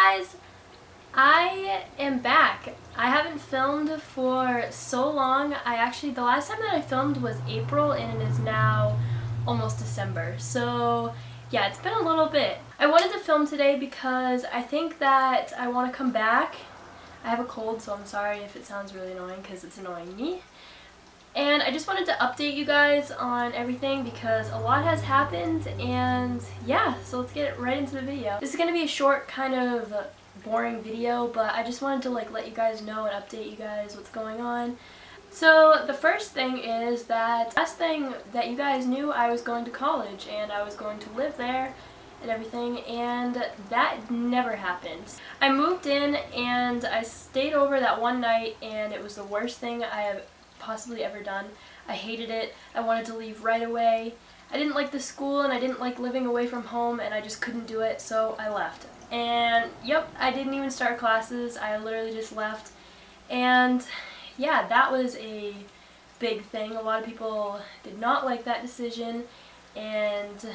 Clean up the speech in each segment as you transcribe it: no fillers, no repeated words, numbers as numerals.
guys, I am back. I haven't filmed for so long. The last time that I filmed was April and it is now almost December. So yeah, it's been a little bit. I wanted to film today because I think that I want to come back. I have a cold, so I'm sorry if it sounds really annoying because it's annoying me. And I just wanted to update you guys on everything because a lot has happened, and yeah, so let's get right into the video. This is going to be a short, kind of boring video, but I just wanted to let you guys know and update you guys what's going on. So the first thing is that last thing that you guys knew, I was going to college and I was going to live there and everything, and that never happened. I moved in and I stayed over that one night, and it was the worst thing I have possibly ever done. I hated it. I wanted to leave right away. I didn't like the school and I didn't like living away from home, and I just couldn't do it, so I left. And yep, I didn't even start classes. I literally just left. And yeah, that was a big thing. A lot of people did not like that decision and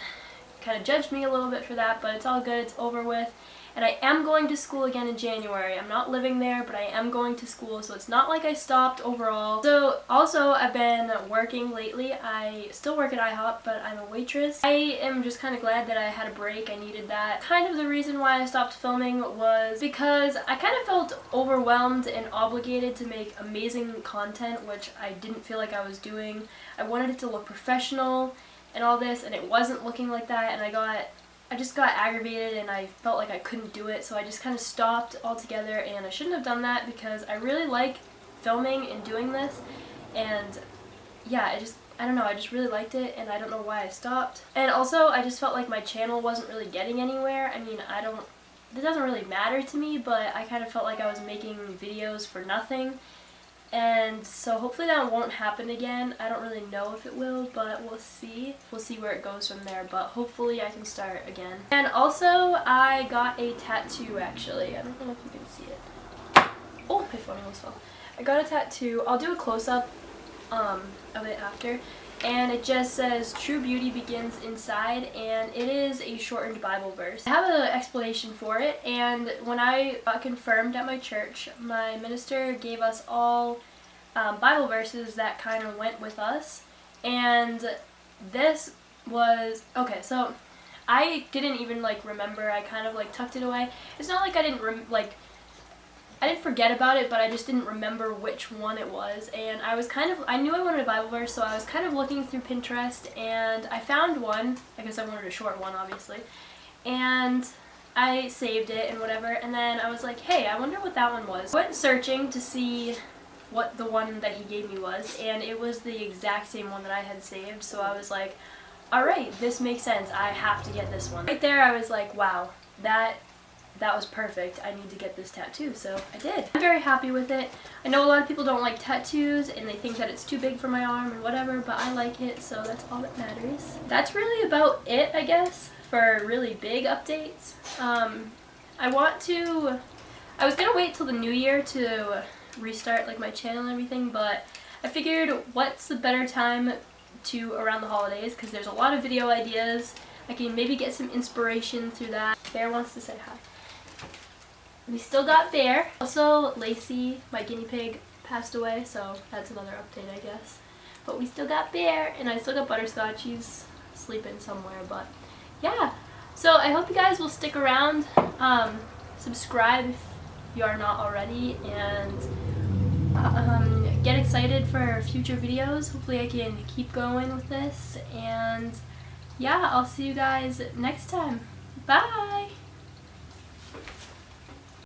kind of judged me a little bit for that, but it's all good. It's over with. And I am going to school again in January. I'm not living there, but I am going to school, so it's not like I stopped overall. So also, I've been working lately. I still work at IHOP, but I'm a waitress. I am just kind of glad that I had a break. I needed that. Kind of the reason why I stopped filming was because I kind of felt overwhelmed and obligated to make amazing content, which I didn't feel like I was doing. I wanted it to look professional and all this, and it wasn't looking like that, and I just got aggravated and I felt like I couldn't do it, so I just kind of stopped altogether, and I shouldn't have done that because I really like filming and doing this, and yeah, I don't know, I just really liked it, and I don't know why I stopped. And also, I just felt like my channel wasn't really getting anywhere. I mean, it doesn't really matter to me, but I kind of felt like I was making videos for nothing. And so hopefully that won't happen again. I don't really know if it will, but we'll see. We'll see where it goes from there, but hopefully I can start again. And also, I got a tattoo, actually. I don't know if you can see it. Oh, my phone almost fell. I got a tattoo. I'll do a close-up of it after. And it just says, "True beauty begins inside," and it is a shortened Bible verse. I have an explanation for it, and when I got confirmed at my church, my minister gave us all Bible verses that kind of went with us, and this was, okay, so I didn't even remember. I kind of tucked it away. It's not like I didn't I didn't forget about it, but I just didn't remember which one it was, and I knew I wanted a Bible verse, so I was kind of looking through Pinterest, and I found one. I guess I wanted a short one, obviously, and I saved it and whatever, and then I was like, hey, I wonder what that one was. I went searching to see what the one that he gave me was, and it was the exact same one that I had saved, so I was like, alright, this makes sense, I have to get this one. Right there, I was like, wow, that was perfect. I need to get this tattoo, so I did. I'm very happy with it. I know a lot of people don't like tattoos and they think that it's too big for my arm and whatever, but I like it, so that's all that matters. That's really about it, I guess, for really big updates. I was gonna wait till the new year to restart my channel and everything, but I figured what's the better time to around the holidays, because there's a lot of video ideas. I can maybe get some inspiration through that. Bear wants to say hi. We still got Bear. Also, Lacey, my guinea pig, passed away, so that's another update, I guess. But we still got Bear, and I still got Butterscotch. He's sleeping somewhere, but yeah. So I hope you guys will stick around. Subscribe if you are not already, and get excited for future videos. Hopefully I can keep going with this, and yeah, I'll see you guys next time. Bye!